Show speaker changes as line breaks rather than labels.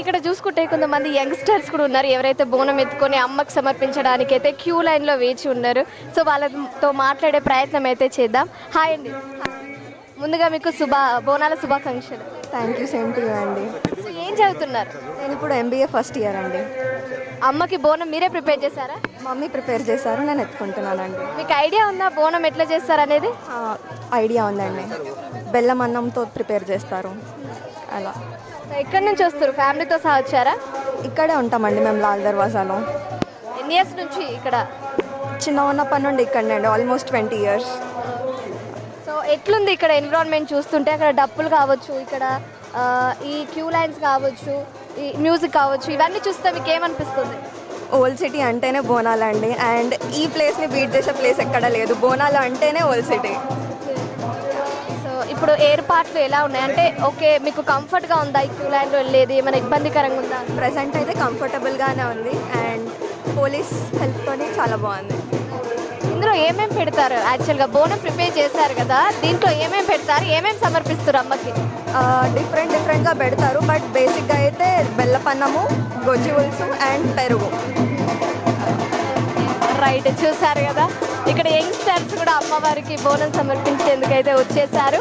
ఇక్కడ చూసుకుంటే కొంతమంది యంగ్స్టర్స్ కూడా ఉన్నారు ఎవరైతే బోనం ఎత్తుకొని అమ్మకి సమర్పించడానికి అయితే క్యూ లైన్లో వేచి ఉన్నారు. సో వాళ్ళతో మాట్లాడే ప్రయత్నం అయితే చేద్దాం. హాయ్ అండి. ముందుగా మీకు బోనాల శుభాకాంక్షలు.
Thank you, same to you అండి.
సో ఏం చదువుతున్నారు?
నేను ఇప్పుడు ఎంబీఏ ఫస్ట్ ఇయర్ అండి.
అమ్మకి బోనం మీరే ప్రిపేర్ చేశారా?
మమ్మీ ప్రిపేర్ చేశారు, నేను ఎత్తుకుంటున్నానండి.
మీకు ఐడియా ఉందా బోనం ఎట్లా చేస్తారు అనేది?
ఐడియా ఉందండి. బెల్లం అన్నంతో ప్రిపేర్ చేస్తారు అలా.
సో ఎక్కడి నుంచి వస్తారు? ఫ్యామిలీతో సహా వచ్చారా?
ఇక్కడే ఉంటామండి మేము, లాల్ దర్వాజాలో.
ఎన్ని ఇయర్స్ నుంచి ఇక్కడ?
చిన్న ఉన్నప్పటి నుండి ఇక్కడనే అండి, ఆల్మోస్ట్ 20 years.
సో ఎట్లుంది ఇక్కడ ఎన్విరాన్మెంట్ చూస్తుంటే? అక్కడ డప్పులు కావచ్చు, ఇక్కడ ఈ క్యూ లైన్స్ కావచ్చు, ఈ మ్యూజిక్ కావచ్చు, ఇవన్నీ చూస్తే మీకు ఏమనిపిస్తుంది?
ఓల్డ్ సిటీ అంటేనే బోనాలు అండి. అండ్ ఈ ప్లేస్ని బీట్ చేసే ప్లేస్ ఎక్కడ లేదు. బోనాలు అంటేనే ఓల్డ్ సిటీ.
సో ఇప్పుడు ఏర్పాట్లు ఎలా ఉన్నాయి? అంటే ఓకే, మీకు కంఫర్ట్గా ఉందా ఈ క్యూ లైన్లో వెళ్ళేది? ఏమైనా ఇబ్బందికరంగా ఉందా?
ప్రజెంట్ అయితే కంఫర్టబుల్గానే ఉంది. అండ్ పోలీస్ హెల్ప్తోనే చాలా బాగుంది.
ఇందులో ఏమేమి పెడతారు? యాక్చువల్గా బోనం ప్రిపేర్ చేశారు కదా, దీంట్లో ఏమేమి పెడతారు, ఏమేమి సమర్పిస్తారు అమ్మకి?
డిఫరెంట్గా పెడతారు. బట్ బేసిక్గా అయితే బెల్లపన్నము, గొజ్జి పులుసు అండ్ పెరుగు.
రైట్, చూసారు కదా, ఇక్కడ యంగ్స్టర్స్ కూడా అమ్మవారికి బోనం సమర్పించేందుకైతే వచ్చేసారు.